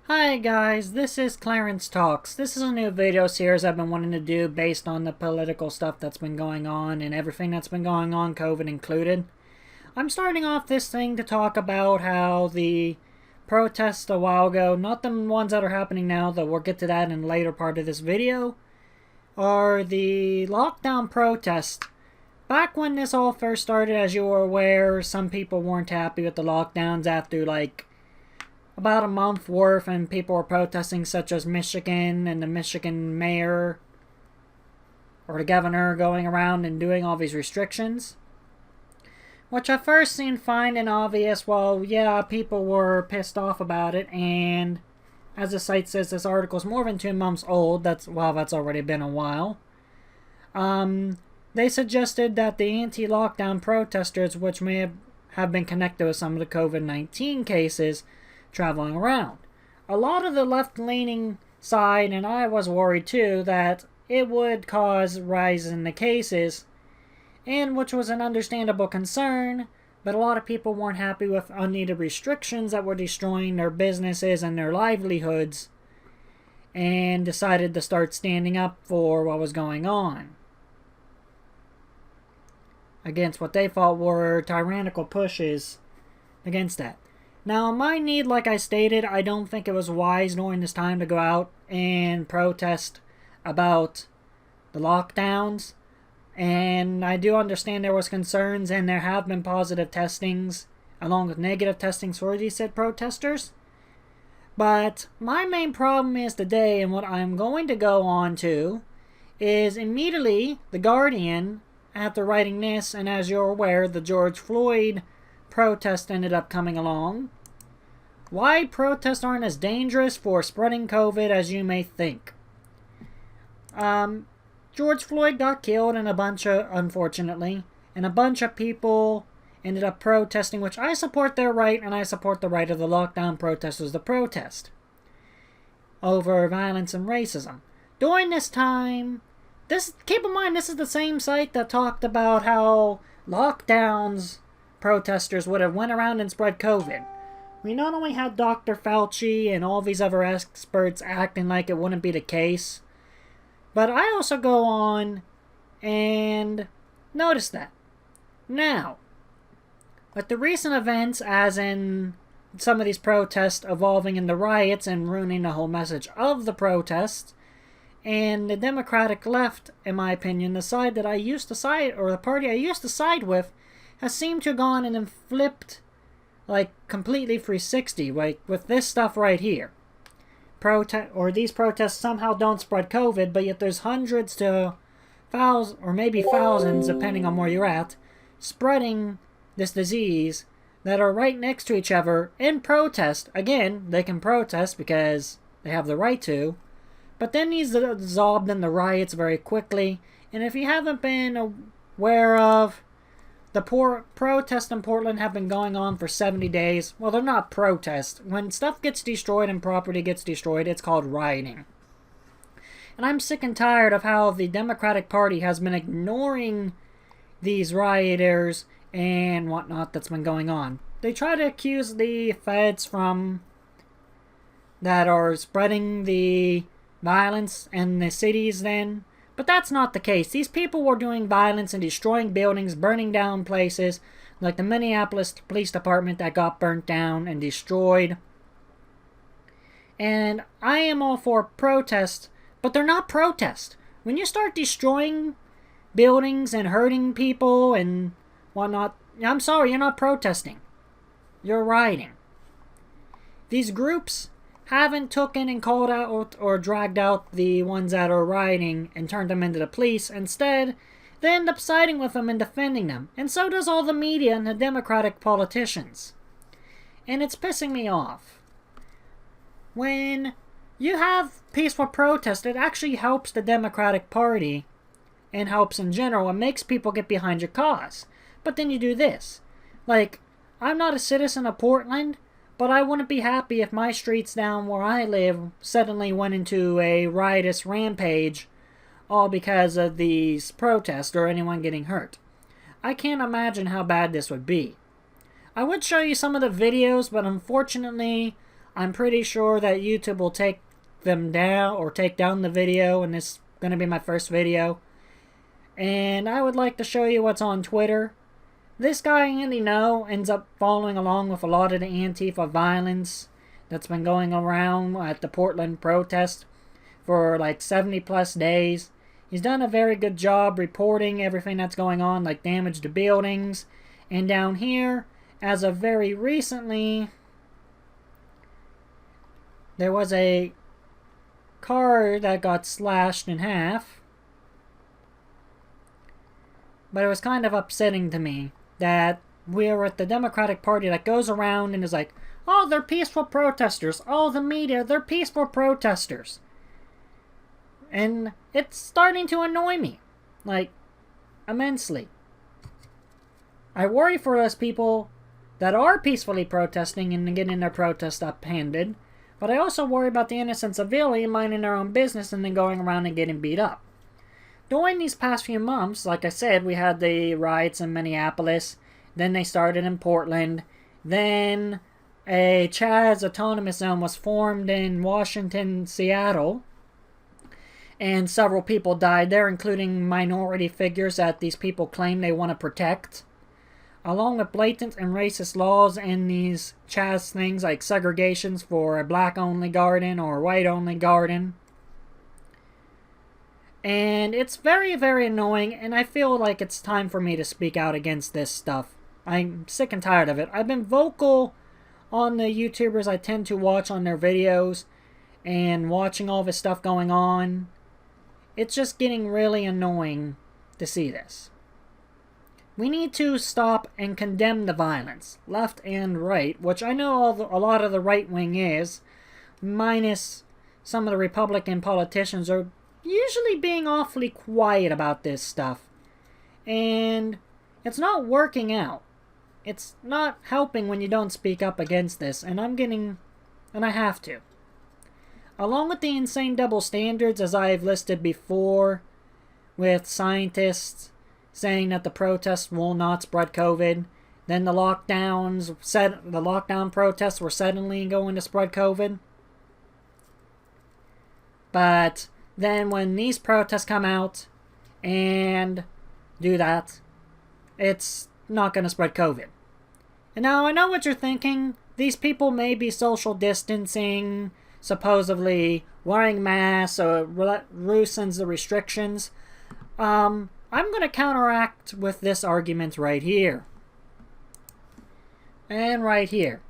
Hi guys, this is Clarence Talks. This is a new video series I've been wanting to do based on the political stuff that's been going on and everything that's been going on, COVID included. I'm starting off this thing to talk about how the protests a while ago, not the ones that are happening now, though we'll get to that in a later part of this video, are the lockdown protests. Back when this all first started, as you were aware, some people weren't happy with the lockdowns after about a month worth, and people were protesting, such as Michigan and the Michigan mayor or the governor going around and doing all these restrictions. Which at first seemed fine and obvious. Well, yeah, people were pissed off about it, and as the site says, this article is more than 2 months old. That's already been a while. They suggested that the anti-lockdown protesters, which may have been connected with some of the COVID-19 cases traveling around. A lot of the left-leaning side, and I was worried too, that it would cause rise in the cases, and which was an understandable concern, but a lot of people weren't happy with unneeded restrictions that were destroying their businesses and their livelihoods, and decided to start standing up for what was going on against what they thought were tyrannical pushes against that. Now, my need, like I stated, I don't think it was wise during this time to go out and protest about the lockdowns. And I do understand there was concerns, and there have been positive testings, along with negative testings for these said protesters. But my main problem is today, and what I'm going to go on to, is immediately The Guardian, after writing this, and as you're aware, the George Floyd protest ended up coming along. Why protests aren't as dangerous for spreading COVID as you may think. George Floyd got killed, and unfortunately, and a bunch of people ended up protesting, which I support their right, and I support the right of the lockdown protesters to protest over violence and racism. During this time, keep in mind, this is the same site that talked about how lockdowns protesters would have went around and spread COVID. We not only had Dr. Fauci and all these other experts acting like it wouldn't be the case, but I also go on and notice that. Now, with the recent events, as in some of these protests evolving into riots and ruining the whole message of the protests, and the Democratic left, in my opinion, the side that I used to side, or the party I used to side with, has seemed to have gone and then flipped completely 360, with this stuff right here. These protests somehow don't spread COVID, but yet there's hundreds to thousands, or maybe thousands, depending on where you're at, spreading this disease that are right next to each other in protest. Again, they can protest because they have the right to, but then these are dissolved in the riots very quickly. And if you haven't been aware of, the protests in Portland have been going on for 70 days. Well, they're not protests. When stuff gets destroyed and property gets destroyed, it's called rioting. And I'm sick and tired of how the Democratic Party has been ignoring these rioters and whatnot that's been going on. They try to accuse the feds that are spreading the violence in the cities then. But that's not the case. These people were doing violence and destroying buildings, burning down places, like the Minneapolis Police Department that got burnt down and destroyed. And I am all for protests, but they're not protests. When you start destroying buildings and hurting people and whatnot, I'm sorry, you're not protesting. You're rioting. These groups haven't taken and called out or dragged out the ones that are rioting and turned them into the police. Instead, they end up siding with them and defending them. And so does all the media and the Democratic politicians. And it's pissing me off. When you have peaceful protest, it actually helps the Democratic Party and helps in general and makes people get behind your cause. But then you do this. I'm not a citizen of Portland, but I wouldn't be happy if my streets down where I live suddenly went into a riotous rampage, all because of these protests or anyone getting hurt. I can't imagine how bad this would be. I would show you some of the videos, but unfortunately, I'm pretty sure that YouTube will take them down or take down the video, and this is going to be my first video. And I would like to show you what's on Twitter. This guy, Andy Ngo, ends up following along with a lot of the Antifa violence that's been going around at the Portland protest for like 70 plus days. He's done a very good job reporting everything that's going on, like damage to buildings. And down here, as of very recently, there was a car that got slashed in half. But it was kind of upsetting to me that we're at the Democratic Party that goes around and is like, oh, they're peaceful protesters. Oh, the media, they're peaceful protesters. And it's starting to annoy me, like, immensely. I worry for those people that are peacefully protesting and getting their protest uphanded, but I also worry about the innocent civilian minding their own business and then going around and getting beat up. During these past few months, like I said, we had the riots in Minneapolis, then they started in Portland, then a Chaz Autonomous Zone was formed in Washington, Seattle, and several people died there, including minority figures that these people claim they want to protect. Along with blatant and racist laws in these Chaz things like segregations for a black-only garden or white-only garden. And it's very, very annoying, and I feel like it's time for me to speak out against this stuff. I'm sick and tired of it. I've been vocal on the YouTubers I tend to watch on their videos, and watching all this stuff going on. It's just getting really annoying to see this. We need to stop and condemn the violence, left and right, which I know a lot of the right wing is, minus some of the Republican politicians are usually being awfully quiet about this stuff. And it's not working out. It's not helping when you don't speak up against this, and I have to. Along with the insane double standards, as I've listed before, with scientists saying that the protests will not spread COVID, then the lockdown protests were suddenly going to spread COVID. But then when these protests come out and do that, it's not going to spread COVID. And now I know what you're thinking. These people may be social distancing, supposedly wearing masks, or loosens the restrictions. I'm going to counteract with this argument right here. And right here.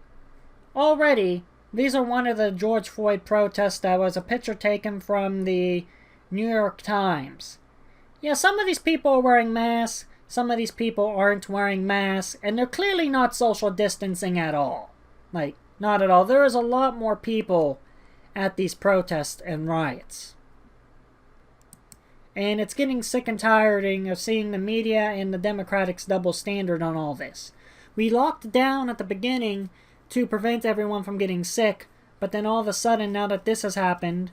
Already, these are one of the George Floyd protests that was a picture taken from the New York Times. Yeah, some of these people are wearing masks, some of these people aren't wearing masks, and they're clearly not social distancing at all. Like, not at all. There is a lot more people at these protests and riots. And it's getting sick and tiring of seeing the media and the Democrats' double standard on all this. We locked down at the beginning to prevent everyone from getting sick, but then all of a sudden, now that this has happened,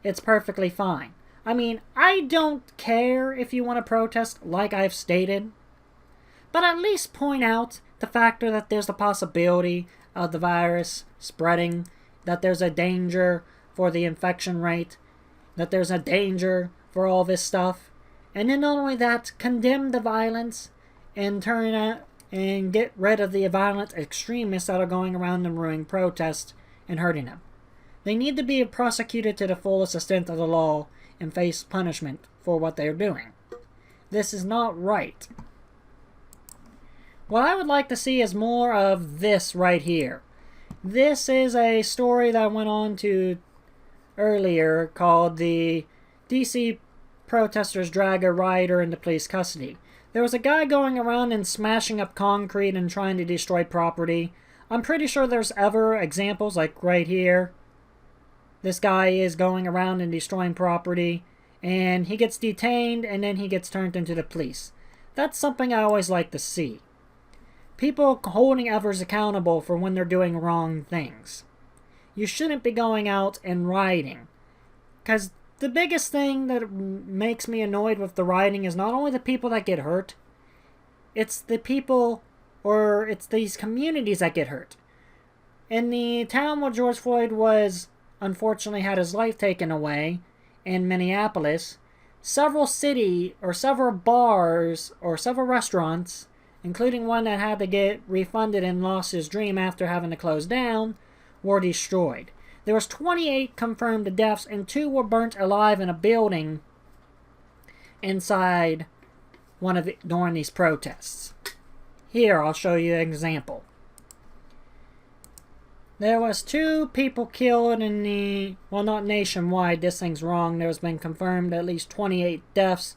it's perfectly fine. I mean, I don't care if you want to protest, like I've stated, but at least point out the factor that there's the possibility of the virus spreading, that there's a danger for the infection rate, that there's a danger for all this stuff. And then not only that, condemn the violence and get rid of the violent extremists that are going around and ruining protests and hurting them. They need to be prosecuted to the fullest extent of the law and face punishment for what they're doing. This is not right. What I would like to see is more of this right here. This is a story that I went on to earlier called the DC protesters drag a rioter into police custody. There was a guy going around and smashing up concrete and trying to destroy property. I'm pretty sure there's other examples like right here. This guy is going around and destroying property, and he gets detained and then he gets turned into the police. That's something I always like to see. People holding others accountable for when they're doing wrong things. You shouldn't be going out and rioting. Because the biggest thing that makes me annoyed with the rioting is not only the people that get hurt, it's the people, or it's these communities that get hurt. In the town where George Floyd was unfortunately had his life taken away, in Minneapolis, several bars or several restaurants, including one that had to get refunded and lost his dream after having to close down, were destroyed. There was 28 confirmed deaths and 2 were burnt alive in a building inside during these protests. Here, I'll show you an example. There was 2 people killed in the, well, not nationwide, this thing's wrong. There's been confirmed at least 28 deaths,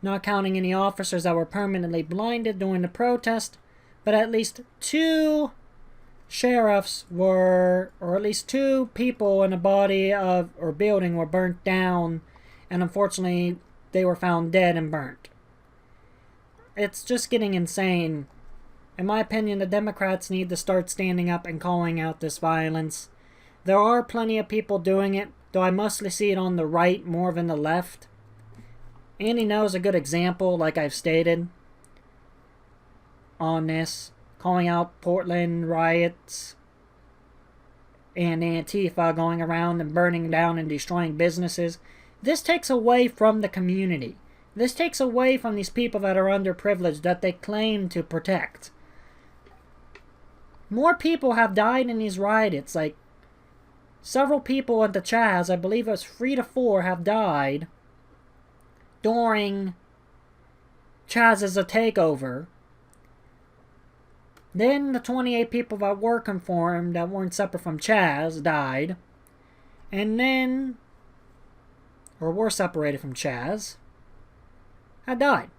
not counting any officers that were permanently blinded during the protest, but at least 2 sheriffs were, or at least 2 people in a body of, or building were burnt down, and unfortunately they were found dead and burnt. It's just getting insane. In my opinion, the Democrats need to start standing up and calling out this violence. There are plenty of people doing it, though I mostly see it on the right more than the left. Andy Ngo is a good example, like I've stated, on this, calling out Portland riots and Antifa going around and burning down and destroying businesses. This takes away from the community. This takes away from these people that are underprivileged that they claim to protect. More people have died in these riots. Like, several people at the Chaz, I believe it was 3 to 4, have died during Chaz's takeover. Then the 28 people that were confirmed that weren't separate from Chaz died. And then, or were separated from Chaz, had died.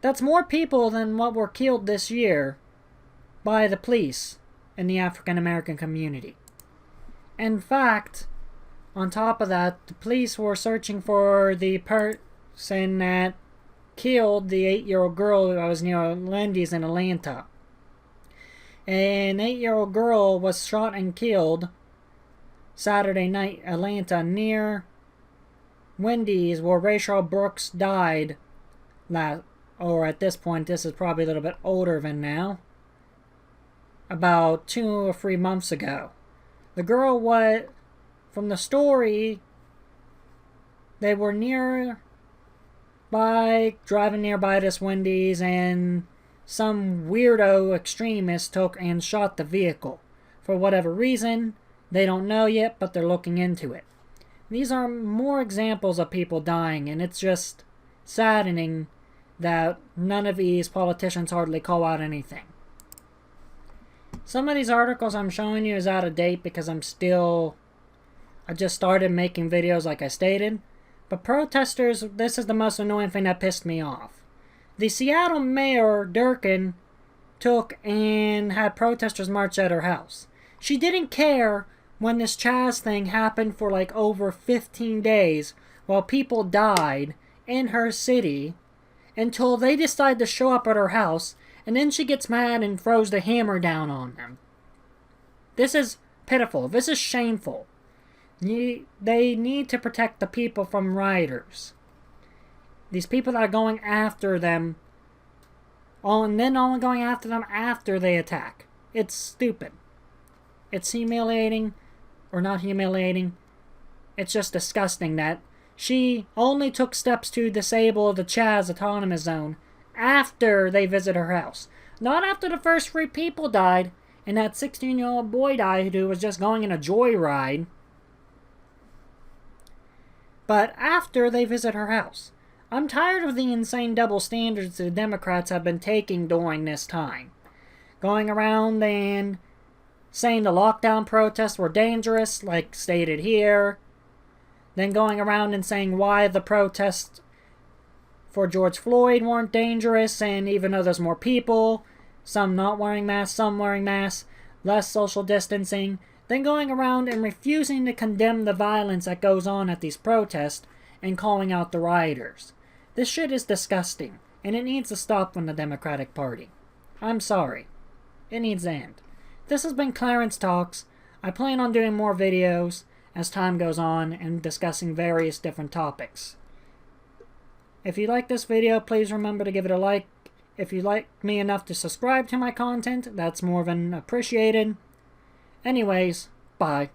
That's more people than what were killed this year by the police in the African American community. In fact, on top of that, the police were searching for the person that killed the 8-year-old girl that was near Lindy's in Atlanta. An 8-year-old girl was shot and killed Saturday night, Atlanta, near Wendy's, where Rayshard Brooks died or at this point, this is probably a little bit older than now, about 2 or 3 months ago. The girl was, from the story, they were driving nearby this Wendy's, and some weirdo extremist took and shot the vehicle. For whatever reason, they don't know yet, but they're looking into it. These are more examples of people dying, and it's just saddening that none of these politicians hardly call out anything. Some of these articles I'm showing you is out of date because I just started making videos like I stated. But protesters, this is the most annoying thing that pissed me off. The Seattle mayor, Durkin, took and had protesters march at her house. She didn't care when this Chaz thing happened for like over 15 days while people died in her city until they decide to show up at her house, and then she gets mad and throws the hammer down on them. This is pitiful. This is shameful. They need to protect the people from rioters. These people that are going after them, and then only going after them after they attack. It's stupid. It's humiliating, or not humiliating. It's just disgusting that she only took steps to disable the Chaz Autonomous Zone after they visit her house. Not after the first 3 people died, and that 16-year-old boy died who was just going in a joyride. But after they visit her house. I'm tired of the insane double standards the Democrats have been taking during this time. Going around and saying the lockdown protests were dangerous, like stated here. Then going around and saying why the protests for George Floyd weren't dangerous, and even though there's more people, some not wearing masks, some wearing masks, less social distancing, then going around and refusing to condemn the violence that goes on at these protests and calling out the rioters. This shit is disgusting, and it needs to stop from the Democratic Party. I'm sorry. It needs to end. This has been Clarence Talks. I plan on doing more videos as time goes on and discussing various different topics. If you like this video, please remember to give it a like If you like me enough to subscribe to my content, that's more than appreciated. Anyways, bye.